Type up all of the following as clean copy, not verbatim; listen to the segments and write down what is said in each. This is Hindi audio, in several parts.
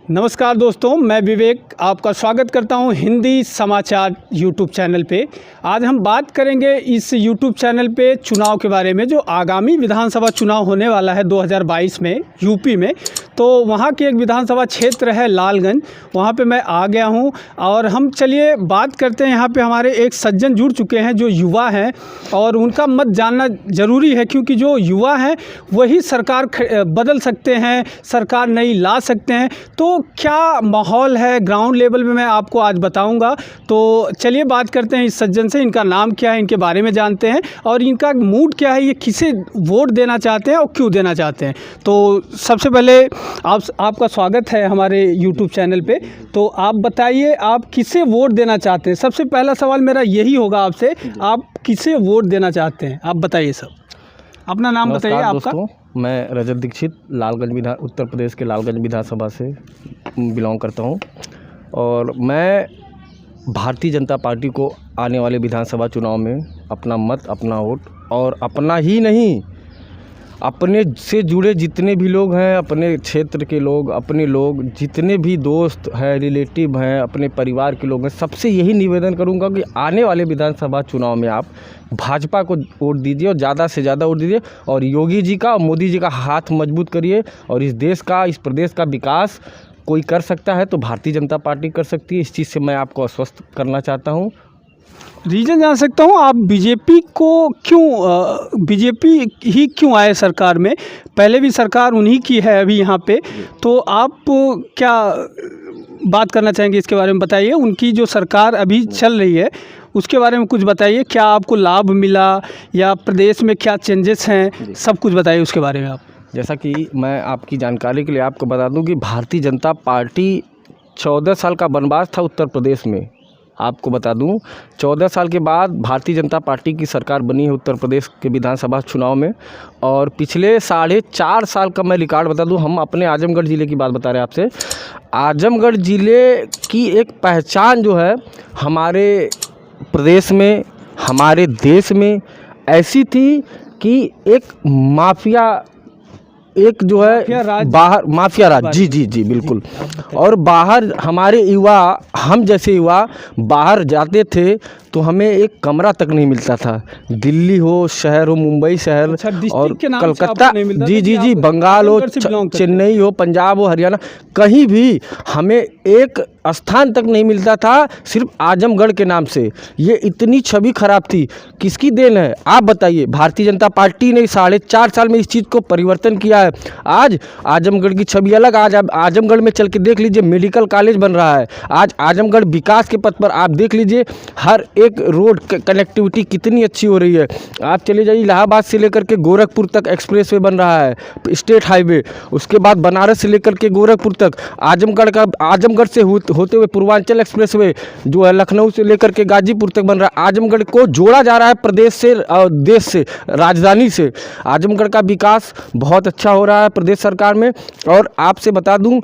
नमस्कार दोस्तों, मैं विवेक आपका स्वागत करता हूं हिंदी समाचार यूट्यूब चैनल पे। आज हम बात करेंगे इस यूट्यूब चैनल पे चुनाव के बारे में, जो आगामी विधानसभा चुनाव होने वाला है 2022 में यूपी में। तो वहां के एक विधानसभा क्षेत्र है लालगंज, वहां पे मैं आ गया हूं और हम चलिए बात करते हैं। यहाँ पे हमारे एक सज्जन जुड़ चुके हैं जो युवा हैं और उनका मत जानना ज़रूरी है, क्योंकि जो युवा हैं वही सरकार बदल सकते हैं, सरकार नई ला सकते हैं। तो क्या माहौल है ग्राउंड लेवल में मैं आपको आज बताऊंगा। तो चलिए बात करते हैं इस सज्जन से। इनका नाम क्या है, इनके बारे में जानते हैं और इनका मूड क्या है, ये किसे वोट देना चाहते हैं और क्यों देना चाहते हैं। तो सबसे पहले आपका स्वागत है हमारे यूट्यूब चैनल पे। तो आप बताइए, आप किसे वोट देना चाहते हैं। सबसे पहला सवाल मेरा यही होगा आपसे, आप किसे वोट देना चाहते हैं, आप बताइए सब। अपना नाम बताइए आपका। मैं रजत दीक्षित लालगंज उत्तर प्रदेश के लालगंज विधानसभा से बिलोंग करता हूं और मैं भारतीय जनता पार्टी को आने वाले विधानसभा चुनाव में अपना मत, अपना वोट और अपना ही नहीं, अपने से जुड़े जितने भी लोग हैं, अपने क्षेत्र के लोग, अपने लोग जितने भी दोस्त हैं, रिलेटिव हैं, अपने परिवार के लोग हैं, सबसे यही निवेदन करूंगा कि आने वाले विधानसभा चुनाव में आप भाजपा को वोट दीजिए और ज़्यादा से ज़्यादा वोट दीजिए और योगी जी का और मोदी जी का हाथ मजबूत करिए। और इस देश का, इस प्रदेश का विकास कोई कर सकता है तो भारतीय जनता पार्टी कर सकती है। इस चीज़ से मैं आपको आश्वस्त करना चाहता हूँ। रीजन जान सकता हूँ, आप बीजेपी को क्यों, बीजेपी ही क्यों आए सरकार में? पहले भी सरकार उन्हीं की है अभी यहाँ पे। तो आप क्या बात करना चाहेंगे इसके बारे में, बताइए। उनकी जो सरकार अभी चल रही है उसके बारे में कुछ बताइए। क्या आपको लाभ मिला या प्रदेश में क्या चेंजेस हैं, सब कुछ बताइए उसके बारे में आप। जैसा कि मैं आपकी जानकारी के लिए आपको बता दूं कि भारतीय जनता पार्टी 14 साल का वनवास था उत्तर प्रदेश में। आपको बता दूं 14 साल के बाद भारतीय जनता पार्टी की सरकार बनी है उत्तर प्रदेश के विधानसभा चुनाव में। और पिछले 4.5 साल का मैं रिकॉर्ड बता दूं, हम अपने आजमगढ़ ज़िले की बात बता रहे हैं आपसे। आजमगढ़ ज़िले की एक पहचान जो है हमारे प्रदेश में, हमारे देश में ऐसी थी कि एक माफिया, एक जो है बाहर माफिया राज, जी बिल्कुल। और बाहर हमारे युवा, हम जैसे युवा बाहर जाते थे तो हमें एक कमरा तक नहीं मिलता था। दिल्ली हो शहर हो, मुंबई शहर और कलकत्ता, जी बंगाल हो, चेन्नई हो, पंजाब हो, हरियाणा, कहीं भी हमें एक स्थान तक नहीं मिलता था, सिर्फ आजमगढ़ के नाम से। ये इतनी छवि खराब थी। किसकी देन है आप बताइए? भारतीय जनता पार्टी ने 4.5 साल में इस चीज़ को परिवर्तन किया है। आज आजमगढ़ की छवि अलग। आज आप आजमगढ़ में चल के देख लीजिए, मेडिकल कॉलेज बन रहा है। आज आजमगढ़ विकास के पथ पर आप देख लीजिए, हर एक रोड कनेक्टिविटी कितनी अच्छी हो रही है। आप चले जाइए, इलाहाबाद से लेकर के गोरखपुर तक एक्सप्रेसवे बन रहा है, स्टेट हाईवे। उसके बाद बनारस से लेकर के गोरखपुर तक, आजमगढ़ से होते हुए पूर्वांचल एक्सप्रेसवे जो है लखनऊ से लेकर के गाजीपुर तक बन रहा है। आजमगढ़ को जोड़ा जा रहा है प्रदेश से और देश से, राजधानी से। आजमगढ़ का विकास बहुत अच्छा हो रहा है प्रदेश सरकार में। और आपसे बता दूं,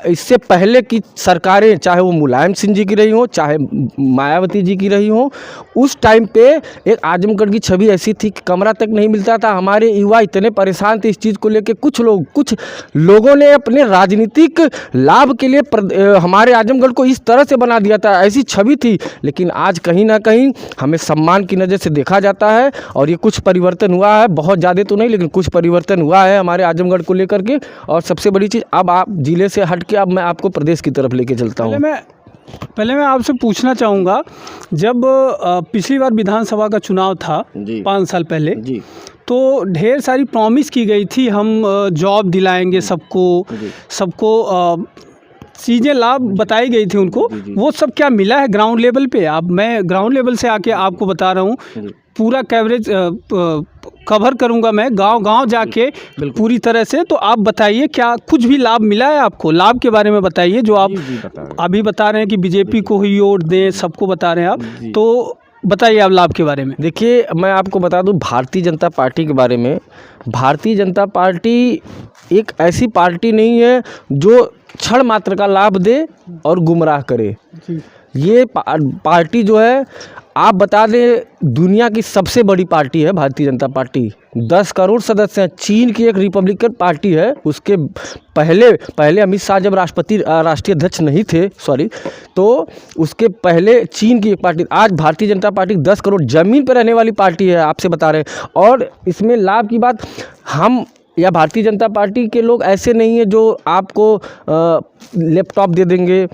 इससे पहले की सरकारें, चाहे वो मुलायम सिंह जी की रही हो, चाहे मायावती जी की रही हो, उस टाइम पे एक आजमगढ़ की छवि ऐसी थी कि कमरा तक नहीं मिलता था। हमारे युवा इतने परेशान थे इस चीज़ को लेकर। कुछ लोगों ने अपने राजनीतिक लाभ के लिए हमारे आजमगढ़ को इस तरह से बना दिया था, ऐसी छवि थी। लेकिन आज कहीं ना कहीं हमें सम्मान की नज़र से देखा जाता है और ये कुछ परिवर्तन हुआ है, बहुत ज़्यादा तो नहीं लेकिन कुछ परिवर्तन हुआ है हमारे आजमगढ़ को लेकर के। और सबसे बड़ी चीज़, अब आप जिले से हट के अब मैं आपको प्रदेश की तरफ लेके चलता हूँ। पहले मैं आपसे पूछना चाहूँगा, जब पिछली बार विधानसभा का चुनाव था 5 साल पहले जी, तो ढेर सारी प्रॉमिस की गई थी, हम जॉब दिलाएंगे सबको चीज़ें लाभ बताई गई थी उनको। वो सब क्या मिला है ग्राउंड लेवल पे? मैं ग्राउंड लेवल से आके आपको बता रहा हूँ, पूरा कवरेज कवर करूंगा मैं, गांव जाके पूरी तरह से। तो आप बताइए, क्या कुछ भी लाभ मिला है आपको? लाभ के बारे में बताइए, जो आप अभी बता रहे हैं कि बीजेपी को ही वोट दें, सबको बता रहे हैं आप, तो बताइए आप लाभ के बारे में। देखिए, मैं आपको बता दूं भारतीय जनता पार्टी के बारे में। भारतीय जनता पार्टी एक ऐसी पार्टी नहीं है जो क्षण मात्र का लाभ दे और गुमराह करे। ये पार्टी जो है आप बता दें, दुनिया की सबसे बड़ी पार्टी है भारतीय जनता पार्टी। 10 करोड़ सदस्य हैं। चीन की एक रिपब्लिकन पार्टी है, उसके पहले अमित शाह जब राष्ट्रीय अध्यक्ष नहीं थे, तो उसके पहले चीन की एक पार्टी। आज भारतीय जनता पार्टी 10 करोड़ ज़मीन पर रहने वाली पार्टी है, आपसे बता रहे हैं। और इसमें लाभ की बात, हम या भारतीय जनता पार्टी के लोग ऐसे नहीं है जो आपको लैपटॉप दे देंगे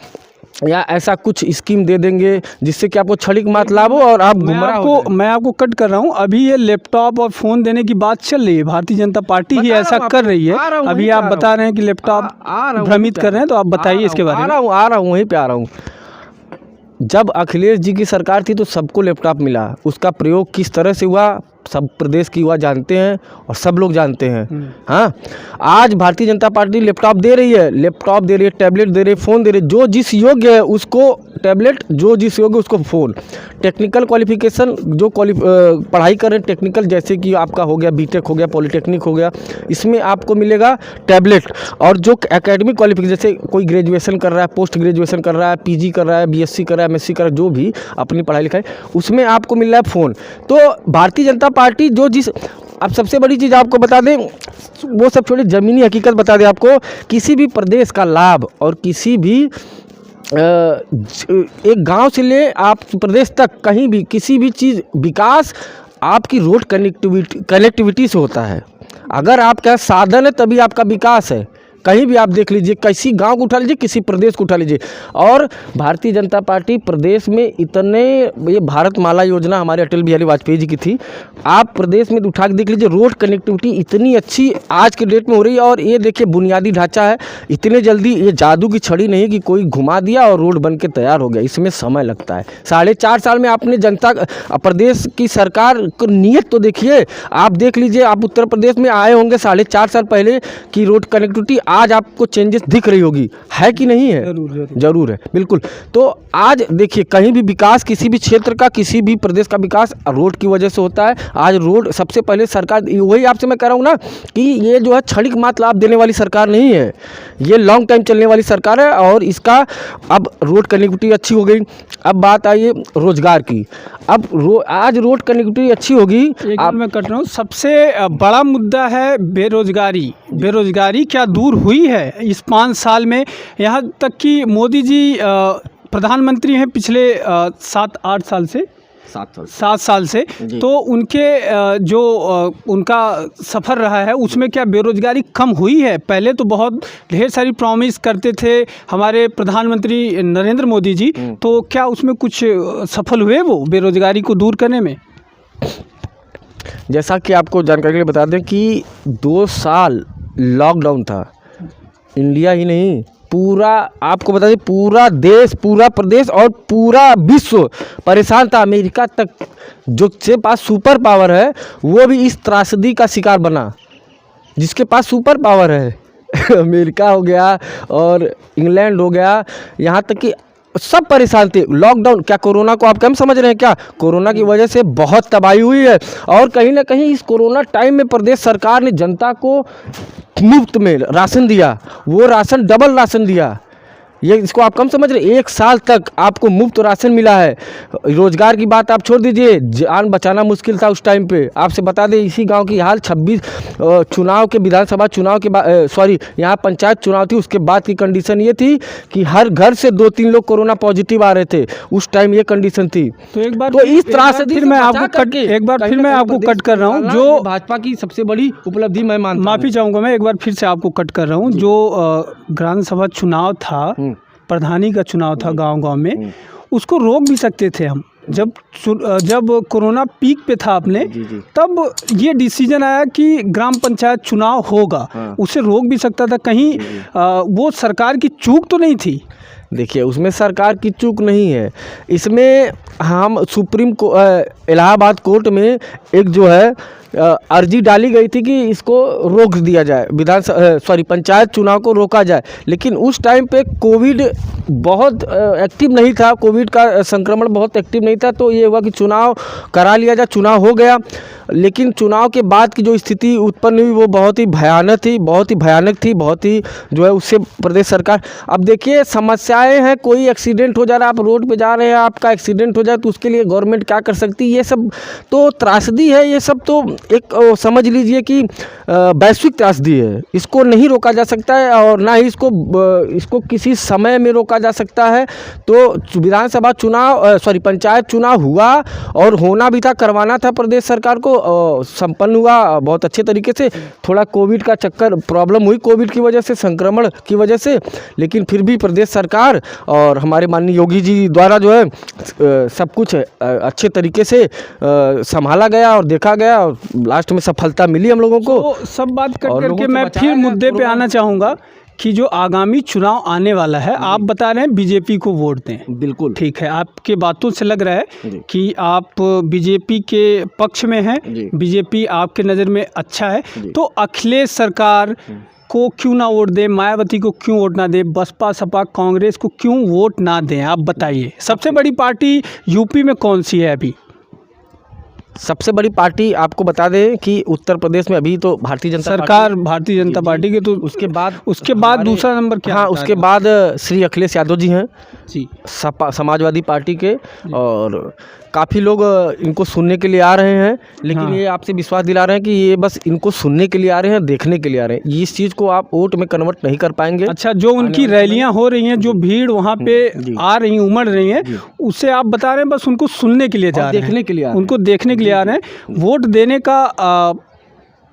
या ऐसा कुछ स्कीम दे देंगे जिससे कि आपको क्षणिक मात्र लाभ हो और आप गुमराह हो जाएं। मैं आपको कट कर रहा हूँ। अभी ये लैपटॉप और फ़ोन देने की बात चल रही है, भारतीय जनता पार्टी ही ऐसा कर रही है। अभी आप बता रहे हैं कि लैपटॉप भ्रमित कर रहे हैं, तो आप बताइए इसके बारे में। आ रहा हूँ वहीं पे आ रहा हूँ। जब अखिलेश जी की सरकार थी तो सबको लैपटॉप मिला, उसका प्रयोग किस तरह से हुआ सब प्रदेश की युवा जानते हैं और सब लोग जानते हैं। हाँ, आज भारतीय जनता पार्टी लैपटॉप दे रही है, टैबलेट दे रही है, फ़ोन दे रही है। जो जिस योग्य है उसको टैबलेट, जो जिस योग्य उसको फ़ोन। टेक्निकल क्वालिफिकेशन जो पढ़ाई कर रहे हैं टेक्निकल, जैसे कि आपका हो गया बीटेक हो गया, पॉलिटेक्निक हो गया, इसमें आपको मिलेगा टैबलेट। और जो एकेडमिक क्वालिफिकेशन, जैसे कोई ग्रेजुएशन कर रहा है, पोस्ट ग्रेजुएशन कर रहा है, पीजी कर रहा है, बीएससी कर रहा है, एमएससी कर रहा है, जो भी अपनी पढ़ाई लिखाई, उसमें आपको मिल रहा है फ़ोन। तो भारतीय जनता पार्टी अब सबसे बड़ी चीज़ आपको बता दें, वो सब छोड़ी, ज़मीनी हकीकत बता दें आपको। किसी भी प्रदेश का लाभ और किसी भी एक गांव से ले आप प्रदेश तक कहीं भी किसी भी चीज़ विकास आपकी रोड कनेक्टिविटी से होता है। अगर आपका साधन है तभी आपका विकास है। कहीं भी आप देख लीजिए, किसी गांव को उठा लीजिए, किसी प्रदेश को उठा लीजिए। और भारतीय जनता पार्टी प्रदेश में ये भारत माला योजना हमारे अटल बिहारी वाजपेयी जी की थी। आप प्रदेश में उठा के देख लीजिए, रोड कनेक्टिविटी इतनी अच्छी आज के डेट में हो रही है। और ये देखिए बुनियादी ढांचा है, इतने जल्दी ये जादू की छड़ी नहीं कि कोई घुमा दिया और रोड बन के तैयार हो गया, इसमें समय लगता है। 4.5 साल में आपने प्रदेश की सरकार को नीयत तो देखिए। आप देख लीजिए, आप उत्तर प्रदेश में आए होंगे 4.5 साल पहले की रोड कनेक्टिविटी, आज आपको चेंजेस दिख रही होगी, है कि नहीं है? जरूर है, बिल्कुल। तो आज देखिए, कहीं भी विकास, किसी भी क्षेत्र का, किसी भी प्रदेश का विकास रोड की वजह से होता है। आज रोड सबसे पहले सरकार, वही आपसे मैं कह रहा हूँ ना कि ये जो है क्षणिक मात्र लाभ देने वाली सरकार नहीं है, ये लॉन्ग टाइम चलने वाली सरकार है। और इसका अब रोड कनेक्टिविटी अच्छी हो गई। अब बात आई रोजगार की। अब आज रोड कनेक्टिविटी अच्छी होगी। मैं कट रहा हूँ। सबसे बड़ा मुद्दा है बेरोजगारी। बेरोजगारी क्या दूर हुई है इस 5 साल में? यहाँ तक कि मोदी जी प्रधानमंत्री हैं पिछले 7-8 साल से, 7 साल से, तो उनके उनका सफ़र रहा है, उसमें क्या बेरोजगारी कम हुई है? पहले तो बहुत ढेर सारी प्रॉमिस करते थे हमारे प्रधानमंत्री नरेंद्र मोदी जी, तो क्या उसमें कुछ सफल हुए वो बेरोजगारी को दूर करने में? जैसा कि आपको जानकारी के लिए बता दें कि 2 साल लॉकडाउन था। इंडिया ही नहीं, पूरा, आपको बता दें, पूरा देश, पूरा प्रदेश और पूरा विश्व परेशान था। अमेरिका तक, जो के पास सुपर पावर है, वो भी इस त्रासदी का शिकार बना। जिसके पास सुपर पावर है अमेरिका हो गया और इंग्लैंड हो गया, यहाँ तक कि सब परेशान थे। लॉकडाउन क्या, कोरोना को आप कम समझ रहे हैं क्या? कोरोना की वजह से बहुत तबाही हुई है। और कहीं ना कहीं इस कोरोना टाइम में प्रदेश सरकार ने जनता को मुफ्त में राशन दिया, वो राशन डबल राशन दिया। ये इसको आप कम समझ रहे? 1 साल तक आपको मुफ्त राशन मिला है। रोजगार की बात आप छोड़ दीजिए, जान बचाना मुश्किल था उस टाइम पे। आपसे बता दें, इसी गांव की हाल 26 चुनाव के, विधानसभा चुनाव के बाद, यहाँ पंचायत चुनाव थी, उसके बाद की कंडीशन ये थी कि हर घर से 2-3 लोग कोरोना पॉजिटिव आ रहे थे। उस टाइम ये कंडीशन थी। तो एक बार, तो इस तरह से फिर मैं आपको कट कर रहा हूँ। जो भाजपा की सबसे बड़ी उपलब्धि मैं मानता हूँ, माफ़ी चाहूँगा, मैं एक बार फिर से आपको कट कर रहा हूँ। जो ग्राम सभा चुनाव था, प्रधानी का चुनाव था गांव-गांव में, उसको रोक भी सकते थे हम। जब कोरोना पीक पे था अपने, तब ये डिसीजन आया कि ग्राम पंचायत चुनाव होगा, उसे रोक भी सकता था। कहीं वो सरकार की चूक तो नहीं थी? देखिए, उसमें सरकार की चूक नहीं है। इसमें हम इलाहाबाद कोर्ट में एक जो है अर्जी डाली गई थी कि इसको रोक दिया जाए, पंचायत चुनाव को रोका जाए। लेकिन उस टाइम पे कोविड बहुत एक्टिव नहीं था, कोविड का संक्रमण बहुत एक्टिव नहीं था। तो ये हुआ कि चुनाव करा लिया जाए, चुनाव हो गया। लेकिन चुनाव के बाद की जो स्थिति उत्पन्न हुई वो बहुत ही भयानक थी, बहुत ही भयानक थी, बहुत ही जो है उससे प्रदेश सरकार, अब देखिए समस्याएं हैं, कोई एक्सीडेंट हो जा रहा है, आप रोड पे जा रहे हैं, आपका एक्सीडेंट हो जाए तो उसके लिए गवर्नमेंट क्या कर सकती है, ये सब तो त्रासदी है, ये सब तो एक समझ लीजिए कि वैश्विक त्रासदी है, इसको नहीं रोका जा सकता है और ना ही इसको किसी समय में रोका जा सकता है। तो विधानसभा चुनाव पंचायत चुनाव हुआ और होना भी था, करवाना था प्रदेश सरकार को, संपन्न हुआ बहुत अच्छे तरीके से। थोड़ा कोविड का चक्कर प्रॉब्लम हुई, कोविड की वजह से, संक्रमण की वजह से, लेकिन फिर भी प्रदेश सरकार और हमारे माननीय योगी जी द्वारा जो है सब कुछ अच्छे तरीके से संभाला गया और देखा गया और लास्ट में सफलता मिली हम लोगों को। तो सब बात करके मैं फिर मुद्दे पे आना चाहूँगा कि जो आगामी चुनाव आने वाला है, आप बता रहे हैं बीजेपी को वोट दें। बिल्कुल ठीक है, आपके बातों से लग रहा है कि आप बीजेपी के पक्ष में हैं, बीजेपी आपके नज़र में अच्छा है। तो अखिलेश सरकार को क्यों ना वोट दें, मायावती को क्यों वोट ना दें, बसपा सपा कांग्रेस को क्यों वोट ना दें, आप बताइए। सबसे बड़ी पार्टी यूपी में कौन सी है अभी? सबसे बड़ी पार्टी आपको बता दें कि उत्तर प्रदेश में अभी तो भारतीय जनता सरकार, भारतीय जनता पार्टी के, तो उसके बाद दूसरा नंबर क्या? हाँ, उसके बाद श्री अखिलेश यादव जी हैं जी, समाजवादी पार्टी के, और काफ़ी लोग इनको सुनने के लिए आ रहे हैं, लेकिन ये आपसे विश्वास दिला रहे हैं कि ये बस इनको सुनने के लिए आ रहे हैं, देखने के लिए आ रहे हैं, इस चीज़ को आप वोट में कन्वर्ट नहीं कर पाएंगे। अच्छा, जो उनकी रैलियां हो रही हैं, जो भीड़ वहाँ पे आ रही है, उमड़ रही है, उससे आप बता रहे हैं बस उनको सुनने के लिए जा रहे हैं, देखने के लिए, उनको देखने के लिए आ रहे हैं, वोट देने का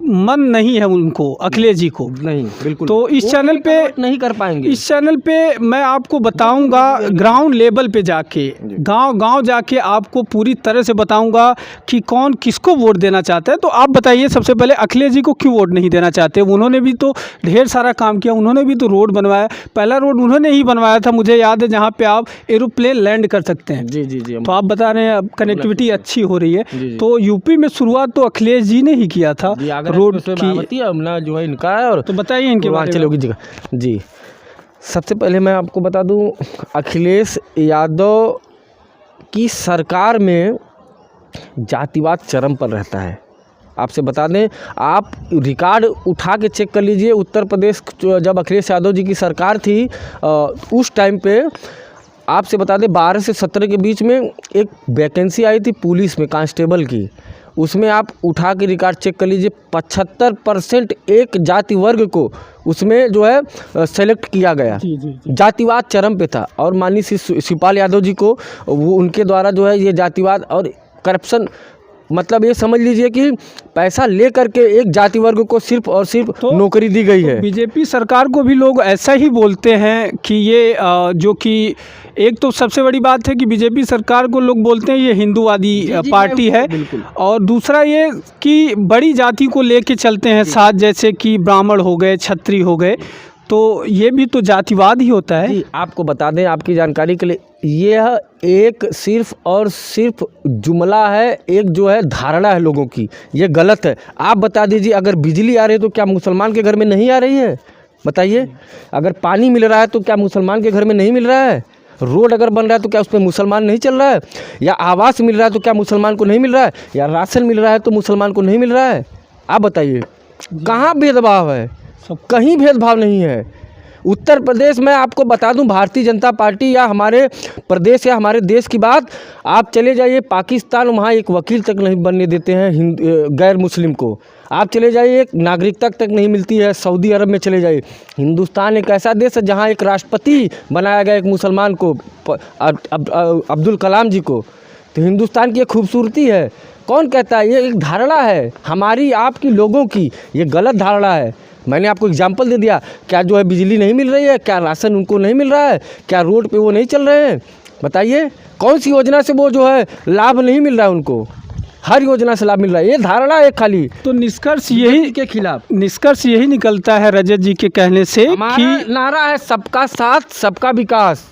मन नहीं है उनको, अखिलेश जी को नहीं, बिल्कुल। तो इस चैनल पे नहीं कर पाएंगे। इस चैनल पे मैं आपको बताऊंगा, ग्राउंड लेवल पे जाके, गांव जाके आपको पूरी तरह से बताऊंगा कि कौन किसको वोट देना चाहता है। तो आप बताइए सबसे पहले, अखिलेश जी को क्यों वोट नहीं देना चाहते? उन्होंने भी तो ढेर सारा काम किया, उन्होंने भी तो रोड बनवाया, पहला रोड उन्होंने ही बनवाया था, मुझे याद है, जहाँ पे आप एरोप्लेन लैंड कर सकते हैं। जी जी जी। तो आप बता रहे हैं अब कनेक्टिविटी अच्छी हो रही है। तो यूपी में शुरुआत तो अखिलेश जी ने ही किया था रोड की, अपना जो है इनका है। और तो बताइए इनके बारे में। योगी जी का, जी सबसे पहले मैं आपको बता दूं, अखिलेश यादव की सरकार में जातिवाद चरम पर रहता है। आपसे बता दें, आप रिकॉर्ड उठा के चेक कर लीजिए, उत्तर प्रदेश जब अखिलेश यादव जी की सरकार थी उस टाइम पे, आपसे बता दें 12 से 17 के बीच में एक वैकेंसी आई थी पुलिस में, कांस्टेबल की, उसमें आप उठा के रिकॉर्ड चेक कर लीजिए, 75% एक जाति वर्ग को उसमें जो है सेलेक्ट किया गया। जी। जातिवाद चरम पे था। और माननीय शिवपाल यादव जी को, वो उनके द्वारा जो है ये जातिवाद और करप्शन, मतलब ये समझ लीजिए कि पैसा ले करके एक जाति वर्ग को सिर्फ और सिर्फ नौकरी दी गई है। बीजेपी सरकार को भी लोग ऐसा ही बोलते हैं कि ये जो कि एक तो सबसे बड़ी बात है कि बीजेपी सरकार को लोग बोलते हैं ये हिंदूवादी पार्टी है, और दूसरा ये कि बड़ी जाति को लेके चलते हैं साथ, जैसे कि ब्राह्मण हो गए, क्षत्रिय हो गए, तो ये भी तो जातिवाद ही होता है। जी, आपको बता दें आपकी जानकारी के लिए, यह एक सिर्फ और सिर्फ जुमला है, एक जो है धारणा है लोगों की, ये गलत है। आप बता दीजिए, अगर बिजली आ रही है तो क्या मुसलमान के घर में नहीं आ रही है? बताइए। अगर पानी मिल रहा है तो क्या मुसलमान के घर में नहीं मिल रहा है? रोड अगर बन रहा है तो क्या उस पर मुसलमान नहीं चल रहा है? या आवास मिल रहा है तो क्या मुसलमान को नहीं मिल रहा है? या राशन मिल रहा है तो मुसलमान को नहीं मिल रहा है? आप बताइए, कहाँ भेदभाव है? कहीं भेदभाव नहीं है। उत्तर प्रदेश में आपको बता दूं, भारतीय जनता पार्टी या हमारे प्रदेश या हमारे देश की बात, आप चले जाइए पाकिस्तान, वहाँ एक वकील तक नहीं बनने देते हैं गैर मुस्लिम को। आप चले जाइए, एक नागरिकता तक नहीं मिलती है। सऊदी अरब में चले जाइए। हिंदुस्तान एक ऐसा देश है जहाँ एक राष्ट्रपति बनाया गया एक मुसलमान को, अब्दुल कलाम जी को। तो हिंदुस्तान की एक खूबसूरती है। कौन कहता है? ये एक धारणा है हमारी आपकी लोगों की, ये गलत धारणा है। मैंने आपको एग्जाम्पल दे दिया, क्या जो है बिजली नहीं मिल रही है? क्या राशन उनको नहीं मिल रहा है? क्या रोड पे वो नहीं चल रहे हैं? बताइए, कौन सी योजना से वो जो है लाभ नहीं मिल रहा है उनको? हर योजना से लाभ मिल रहा है। ये धारणा है खाली। तो निष्कर्ष यही के खिलाफ निष्कर्ष यही निकलता है रजत जी के कहने से कि नारा है सबका साथ सबका विकास।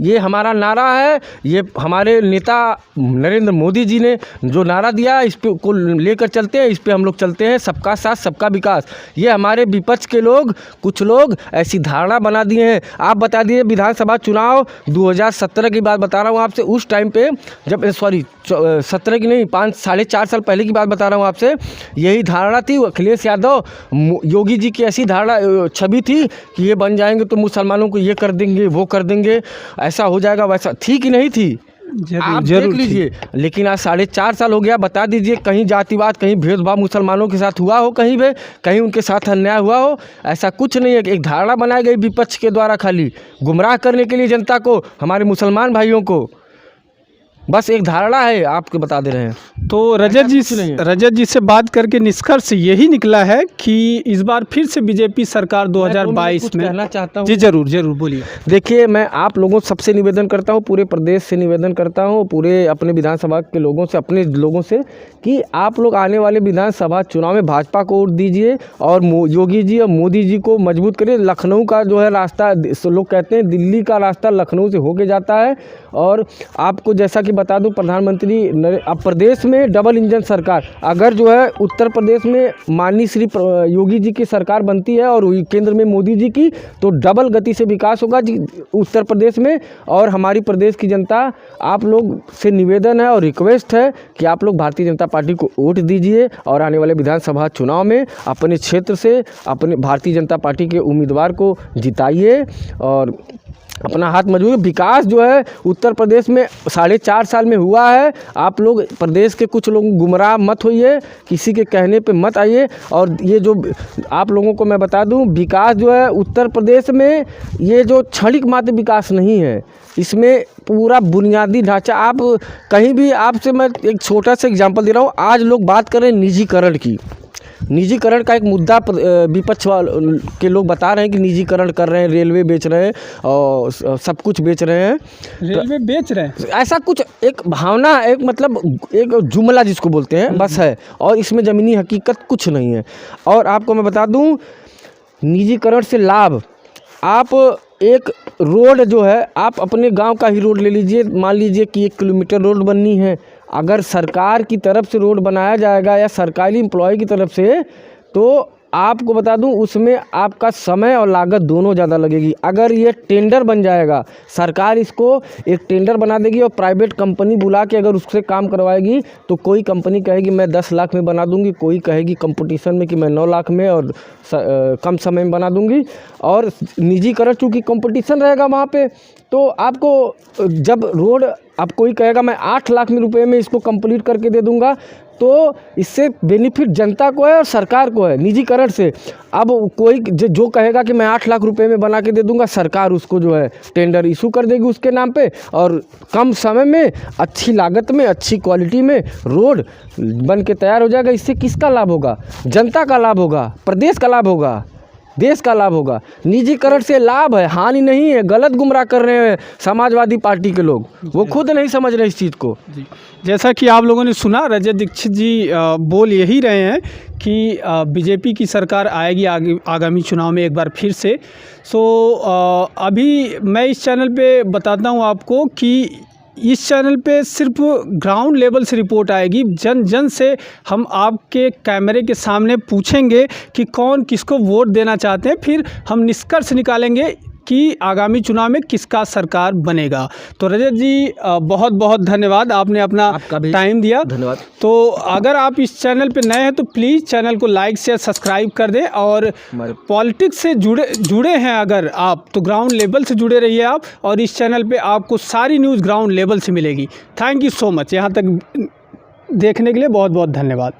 ये हमारा नारा है, ये हमारे नेता नरेंद्र मोदी जी ने जो नारा दिया इस पे को लेकर चलते हैं, इस पे हम लोग चलते हैं, सबका साथ सबका विकास। ये हमारे विपक्ष के लोग, कुछ लोग ऐसी धारणा बना दिए हैं। आप बता दिए विधानसभा चुनाव 2017 की बात बता रहा हूँ आपसे, उस टाइम पे जब 17 की नहीं 4.5 साल पहले की बात बता रहा हूँ आपसे, यही धारणा थी। अखिलेश यादव, योगी जी की ऐसी धारणा छवि थी कि ये बन जाएंगे तो मुसलमानों को ये कर देंगे, वो कर देंगे, ऐसा हो जाएगा, वैसा थी कि नहीं थी? आप देख लीजिए। लेकिन आज 4.5 साल हो गया, बता दीजिए कहीं जातिवाद, कहीं भेदभाव मुसलमानों के साथ हुआ हो, कहीं भी कहीं उनके साथ अन्याय हुआ हो? ऐसा कुछ नहीं है। एक धारणा बनाई गई विपक्ष के द्वारा खाली गुमराह करने के लिए जनता को, हमारे मुसलमान भाइयों को, बस एक धारणा है, आपको बता दे रहे हैं। तो रजत जी से बात करके निष्कर्ष यही निकला है कि इस बार फिर से बीजेपी सरकार 2022 में कहना चाहता हूँ। जी जरूर बोलिए। देखिए, मैं आप लोगों सबसे निवेदन करता हूँ, पूरे प्रदेश से निवेदन करता हूँ, पूरे अपने विधानसभा के लोगों से, अपने लोगों से, कि आप लोग आने वाले विधानसभा चुनाव में भाजपा को वोट दीजिए और योगी जी और मोदी जी को मजबूत करिए। लखनऊ का जो है रास्ता, लोग कहते हैं दिल्ली का रास्ता लखनऊ से होके जाता है। और आपको जैसा कि बता दूं, प्रधानमंत्री अब प्रदेश में डबल इंजन सरकार, अगर जो है उत्तर प्रदेश में माननीय श्री योगी जी की सरकार बनती है और केंद्र में मोदी जी की, तो डबल गति से विकास होगा जी उत्तर प्रदेश में। और हमारी प्रदेश की जनता, आप लोग से निवेदन है और रिक्वेस्ट है कि आप लोग भारतीय जनता पार्टी को वोट दीजिए और आने वाले विधानसभा चुनाव में अपने क्षेत्र से अपने भारतीय जनता पार्टी के उम्मीदवार को जिताइए और अपना हाथ मजबूत। विकास जो है उत्तर प्रदेश में 4.5 साल में हुआ है। आप लोग प्रदेश के कुछ लोग गुमराह मत होइए, किसी के कहने पे मत आइए। और ये जो आप लोगों को मैं बता दूं, विकास जो है उत्तर प्रदेश में, ये जो क्षणिक मात्र विकास नहीं है, इसमें पूरा बुनियादी ढांचा। आप कहीं भी, आपसे मैं एक छोटा सा एग्जांपल दे रहा हूँ। आज लोग बात कर रहे हैं निजीकरण की, निजीकरण का एक मुद्दा विपक्ष के लोग बता रहे हैं कि निजीकरण कर रहे हैं, रेलवे बेच रहे हैं और सब कुछ बेच रहे हैं। रेलवे बेच रहे हैं, ऐसा कुछ एक भावना, एक मतलब एक जुमला जिसको बोलते हैं, बस है। और इसमें ज़मीनी हकीकत कुछ नहीं है। और आपको मैं बता दूं, निजीकरण से लाभ, आप एक रोड जो है, आप अपने गांव का ही रोड ले लीजिए, मान लीजिए कि 1 किलोमीटर रोड बननी है। अगर सरकार की तरफ से रोड बनाया जाएगा या सरकारी एम्प्लॉय की तरफ से, तो आपको बता दूं उसमें आपका समय और लागत दोनों ज़्यादा लगेगी। अगर ये टेंडर बन जाएगा, सरकार इसको एक टेंडर बना देगी और प्राइवेट कंपनी बुला के अगर उससे काम करवाएगी, तो कोई कंपनी कहेगी मैं 10 लाख में बना दूंगी, कोई कहेगी कंपटीशन में कि मैं 9 लाख में और कम समय में बना दूंगी। और निजीकरण चूँकि कंपटीशन रहेगा वहाँ पे, तो आपको जब रोड, अब कोई कहेगा मैं 8 लाख रुपए में इसको कंप्लीट करके दे दूंगा, तो इससे बेनिफिट जनता को है और सरकार को है निजीकरण से। अब कोई जो कहेगा कि मैं 8 लाख रुपए में बना के दे दूंगा, सरकार उसको जो है टेंडर इशू कर देगी उसके नाम पे, और कम समय में, अच्छी लागत में, अच्छी क्वालिटी में रोड बन के तैयार हो जाएगा। इससे किसका लाभ होगा? जनता का लाभ होगा, प्रदेश का लाभ होगा, देश का लाभ होगा। निजीकरण से लाभ है, हानि नहीं है। गलत गुमराह कर रहे हैं समाजवादी पार्टी के लोग, वो खुद नहीं समझ रहे इस चीज़ को। जी, जैसा कि आप लोगों ने सुना, रजत दीक्षित जी बोल यही रहे हैं कि बीजेपी की सरकार आएगी आगामी चुनाव में एक बार फिर से। अभी मैं इस चैनल पे बताता हूँ आपको कि इस चैनल पे सिर्फ ग्राउंड लेवल से रिपोर्ट आएगी, जन जन से हम आपके कैमरे के सामने पूछेंगे कि कौन किसको वोट देना चाहते हैं, फिर हम निष्कर्ष निकालेंगे कि आगामी चुनाव में किसका सरकार बनेगा। तो रजत जी बहुत बहुत धन्यवाद, आपने अपना टाइम दिया। धन्यवाद। तो अगर आप इस चैनल पे नए हैं तो प्लीज़ चैनल को लाइक शेयर सब्सक्राइब कर दें। और पॉलिटिक्स से जुड़े हैं अगर आप, तो ग्राउंड लेवल से जुड़े रहिए आप, और इस चैनल पे आपको सारी न्यूज़ ग्राउंड लेवल से मिलेगी। थैंक यू सो मच, यहाँ तक देखने के लिए बहुत बहुत धन्यवाद।